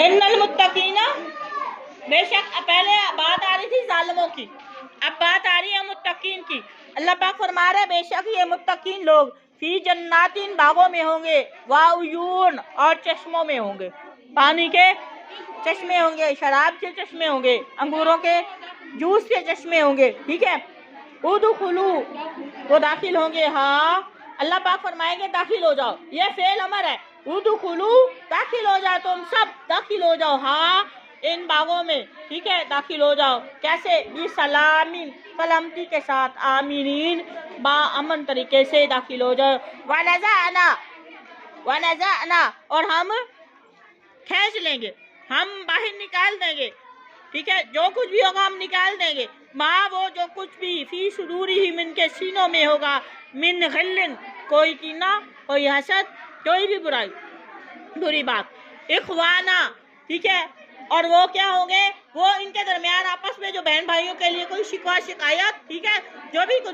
इन्नल मुत्तकीना, बेशक पहले बात आ रही थी जालिमों की, अब बात आ रही है मुत्तकीन की। अल्लाह पाक फरमा रहे बेशक ये मुत्तकीन लोग फी जन्नातिन बागों में होंगे, वाउयून और चश्मों में होंगे, पानी के चश्मे होंगे, शराब के चश्मे होंगे, अंगूरों के जूस के चश्मे होंगे, ठीक है। उदखुलू, वो दाखिल होंगे, हाँ अल्लाह पाक फरमाएंगे दाखिल हो जाओ, ये फेल अमर है। उदखुलू, दाखिल हो जाओ, तुम सब दाखिल हो जाओ, हाँ इन बागों में, ठीक है, दाखिल हो जाओ। कैसे? बी सलामीन, सलामती के साथ, आमीनीन, बा अमन तरीके से दाखिल हो जाओ। वनज़अना, वनज़अना, और हम खींच लेंगे, हम बाहर निकाल देंगे, ठीक है, जो कुछ भी होगा हम निकाल देंगे। माँ, वो जो कुछ भी फी सुदूरिहिम, इनके सीनों में होगा, मिन गिल्लिन, कोई कीना, कोई हसद, कोई भी बुराई, बुरी बात, इख्वाना, ठीक है, और वो क्या होंगे, वो इनके दरमियान आपस में जो बहन भाइयों के लिए कोई शिकवा शिकायत, ठीक है, जो भी कुछ